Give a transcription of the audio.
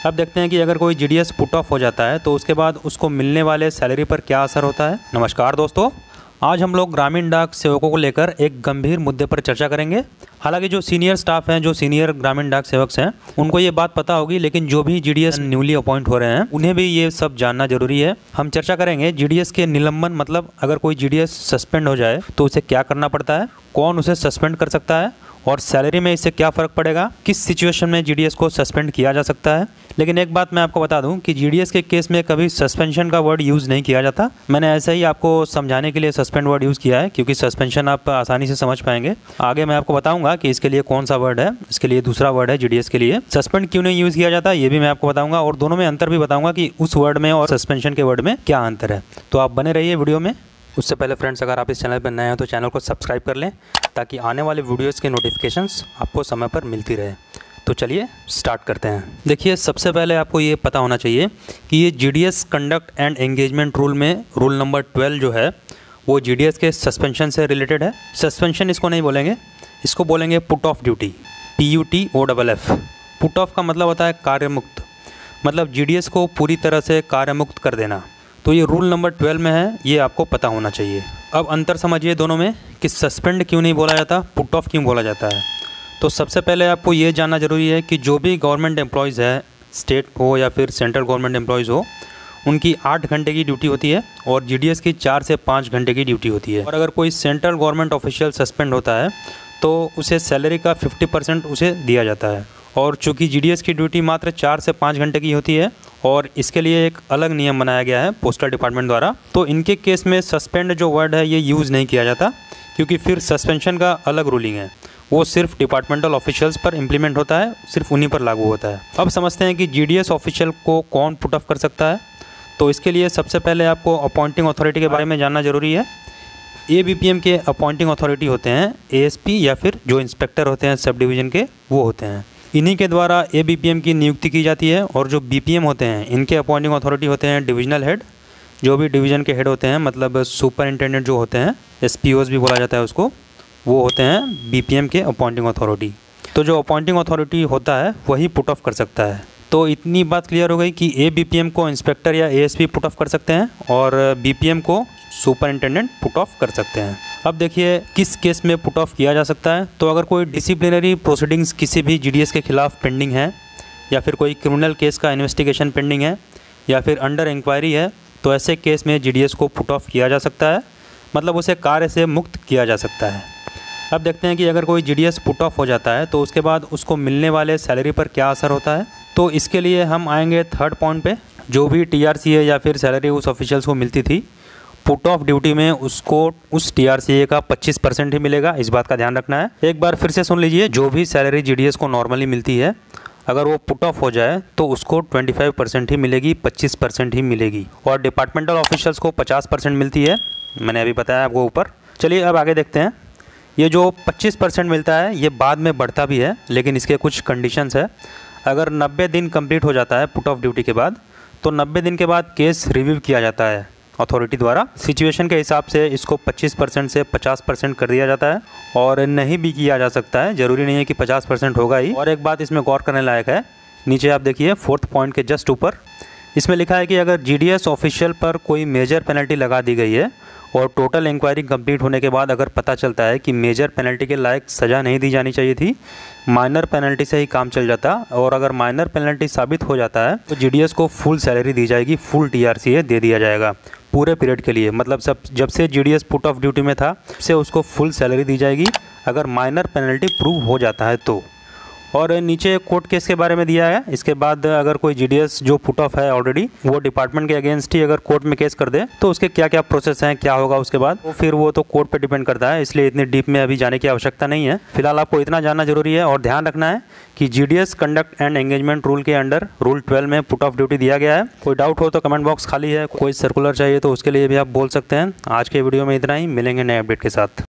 अब देखते हैं कि अगर कोई जीडीएस पुट ऑफ हो जाता है तो उसके बाद उसको मिलने वाले सैलरी पर क्या असर होता है। नमस्कार दोस्तों, आज हम लोग ग्रामीण डाक सेवकों को लेकर एक गंभीर मुद्दे पर चर्चा करेंगे। हालांकि जो सीनियर स्टाफ हैं, जो सीनियर ग्रामीण डाक सेवक हैं, उनको ये बात पता होगी, लेकिन जो भी जीडीएस न्यूली अपॉइंट हो रहे हैं उन्हें भी ये सब जानना जरूरी है। हम चर्चा करेंगे जीडीएस के निलंबन, मतलब अगर कोई जीडीएस सस्पेंड हो जाए तो उसे क्या करना पड़ता है, कौन उसे सस्पेंड कर सकता है और सैलरी में इससे क्या फ़र्क पड़ेगा, किस सिचुएशन में जीडीएस को सस्पेंड किया जा सकता है। लेकिन एक बात मैं आपको बता दूं कि जीडीएस के केस में कभी सस्पेंशन का वर्ड यूज़ नहीं किया जाता। मैंने ऐसे ही आपको समझाने के लिए सस्पेंड वर्ड यूज़ किया है, क्योंकि सस्पेंशन आप आसानी से समझ पाएंगे। आगे मैं आपको बताऊंगा कि इसके लिए कौन सा वर्ड है, इसके लिए दूसरा वर्ड है जीडीएस के लिए। सस्पेंड क्यों नहीं यूज़ किया जाता ये भी मैं आपको बताऊँगा, और दोनों में अंतर भी बताऊँगा कि उस वर्ड में और सस्पेंशन के वर्ड में क्या अंतर है। तो आप बने रहिए वीडियो में। उससे पहले फ्रेंड्स, अगर आप इस चैनल पर नए हैं तो चैनल को सब्सक्राइब कर लें, ताकि आने वाले वीडियोस के नोटिफिकेशंस आपको समय पर मिलती रहे। तो चलिए स्टार्ट करते हैं। देखिए, सबसे पहले आपको ये पता होना चाहिए कि ये GDS conduct and engagement rule में रूल नंबर 12 जो है वो जीडीएस के सस्पेंशन से रिलेटेड है। सस्पेंशन इसको नहीं बोलेंगे, इसको बोलेंगे put off duty, PUTOFF। Put off का मतलब होता है कार्यमुक्त, मतलब जीडीएस को पूरी तरह से कार्यमुक्त कर देना। तो ये रूल नंबर 12 में है, ये आपको पता होना चाहिए। अब अंतर समझिए दोनों में कि सस्पेंड क्यों नहीं बोला जाता, पुट ऑफ क्यों बोला जाता है। तो सबसे पहले आपको ये जानना ज़रूरी है कि जो भी गवर्नमेंट एम्प्लॉयज़ है, स्टेट हो या फिर सेंट्रल गवर्नमेंट एम्प्लॉयज़ हो, उनकी 8 घंटे की ड्यूटी होती है और जीडीएस की 4 से 5 घंटे की ड्यूटी होती है। और अगर कोई सेंट्रल गवर्नमेंट ऑफिशियल सस्पेंड होता है तो उसे सैलरी का 50% उसे दिया जाता है। और चूँकि जीडीएस की ड्यूटी मात्र 4 से 5 घंटे की होती है और इसके लिए एक अलग नियम बनाया गया है पोस्टल डिपार्टमेंट द्वारा, तो इनके केस में सस्पेंड जो वर्ड है ये यूज़ नहीं किया जाता, क्योंकि फिर सस्पेंशन का अलग रूलिंग है, वो सिर्फ डिपार्टमेंटल ऑफिशियल्स पर इम्प्लीमेंट होता है, सिर्फ उन्हीं पर लागू होता है। अब समझते हैं कि जीडीएस ऑफिशियल को कौन पुट ऑफ कर सकता है। तो इसके लिए सबसे पहले आपको अपॉइंटिंग अथॉरिटी के बारे में जानना ज़रूरी है। ABPM के अपॉइंटिंग अथॉरिटी होते हैं ASP, या फिर जो इंस्पेक्टर होते हैं सब डिवीज़न के वो होते हैं। इन्हीं के द्वारा ABPM की नियुक्ति की जाती है। और जो BPM होते हैं इनके अपॉइंटिंग अथॉरिटी होते हैं डिविजनल हेड, जो भी डिवीज़न के हेड होते हैं, मतलब सुपरिंटेंडेंट जो होते हैं, SPOs भी बोला जाता है उसको, वो होते हैं BPM के अपॉइंटिंग अथॉरिटी। तो जो अपॉइंटिंग अथॉरिटी होता है वही पुट ऑफ कर सकता है। तो इतनी बात क्लियर हो गई कि ABPM को इंस्पेक्टर या ASP पुट ऑफ कर सकते हैं और BPM को सुपरिंटेंडेंट पुट ऑफ कर सकते हैं। अब देखिए किस केस में पुट ऑफ किया जा सकता है। तो अगर कोई डिसिप्लिनरी प्रोसीडिंग्स किसी भी जीडीएस के खिलाफ पेंडिंग है, या फिर कोई क्रिमिनल केस का इन्वेस्टिगेशन पेंडिंग है, या फिर अंडर इंक्वायरी है, तो ऐसे केस में जीडीएस को पुट ऑफ किया जा सकता है, मतलब उसे कार्य से मुक्त किया जा सकता है। अब देखते हैं कि अगर कोई जीडीएस पुट ऑफ हो जाता है तो उसके बाद उसको मिलने वाले सैलरी पर क्या असर होता है। तो इसके लिए हम आएंगे थर्ड पॉइंट पे। जो भी TRCA या फिर सैलरी उस ऑफिशियल्स को मिलती थी, पुट ऑफ ड्यूटी में उसको उस TRCA का 25% ही मिलेगा, इस बात का ध्यान रखना है। एक बार फिर से सुन लीजिए, जो भी सैलरी जीडीएस को नॉर्मली मिलती है, अगर वो पुट ऑफ हो जाए तो उसको 25% ही मिलेगी, 25% ही मिलेगी। और डिपार्टमेंटल ऑफिशियल्स को 50% मिलती है, मैंने अभी बताया आपको ऊपर। चलिए अब आगे देखते हैं। ये जो 25% मिलता है ये बाद में बढ़ता भी है, लेकिन इसके कुछ कंडीशंस है। अगर 90 दिन कंप्लीट हो जाता है पुट ऑफ ड्यूटी के बाद, तो 90 दिन के बाद केस रिव्यू किया जाता है अथॉरिटी द्वारा। सिचुएशन के हिसाब से इसको 25% से 50% कर दिया जाता है, और नहीं भी किया जा सकता है, ज़रूरी नहीं है कि 50% होगा ही। और एक बात इसमें गौर करने लायक है, नीचे आप देखिए 4th पॉइंट के जस्ट ऊपर इसमें लिखा है कि अगर जीडीएस ऑफिशियल पर कोई मेजर पेनल्टी लगा दी गई है और टोटल इंक्वायरी कंप्लीट होने के बाद अगर पता चलता है कि मेजर पेनल्टी के लायक सज़ा नहीं दी जानी चाहिए थी, माइनर पेनल्टी से ही काम चल जाता, और अगर माइनर पेनल्टी साबित हो जाता है तो जीडीएस को फुल सैलरी दी जाएगी, फुल TRCA दे दिया जाएगा पूरे पीरियड के लिए। मतलब जब से जीडीएस पुट ऑफ ड्यूटी में था से उसको फुल सैलरी दी जाएगी, अगर माइनर पेनल्टी प्रूव हो जाता है तो। और नीचे कोर्ट केस के बारे में दिया है। इसके बाद अगर कोई जीडीएस जो पुट ऑफ है ऑलरेडी, वो डिपार्टमेंट के अगेंस्ट ही अगर कोर्ट में केस कर दे तो उसके क्या क्या प्रोसेस हैं, क्या होगा उसके बाद, तो फिर वो तो कोर्ट पे डिपेंड करता है, इसलिए इतनी डीप में अभी जाने की आवश्यकता नहीं है। फिलहाल आपको इतना जानना जरूरी है और ध्यान रखना है कि GDS conduct and engagement rule के अंडर रूल 12 में पुट ऑफ ड्यूटी दिया गया है। कोई डाउट हो तो कमेंट बॉक्स खाली है, कोई सर्कुलर चाहिए तो उसके लिए भी आप बोल सकते हैं। आज के वीडियो में इतना ही, मिलेंगे नए अपडेट के साथ।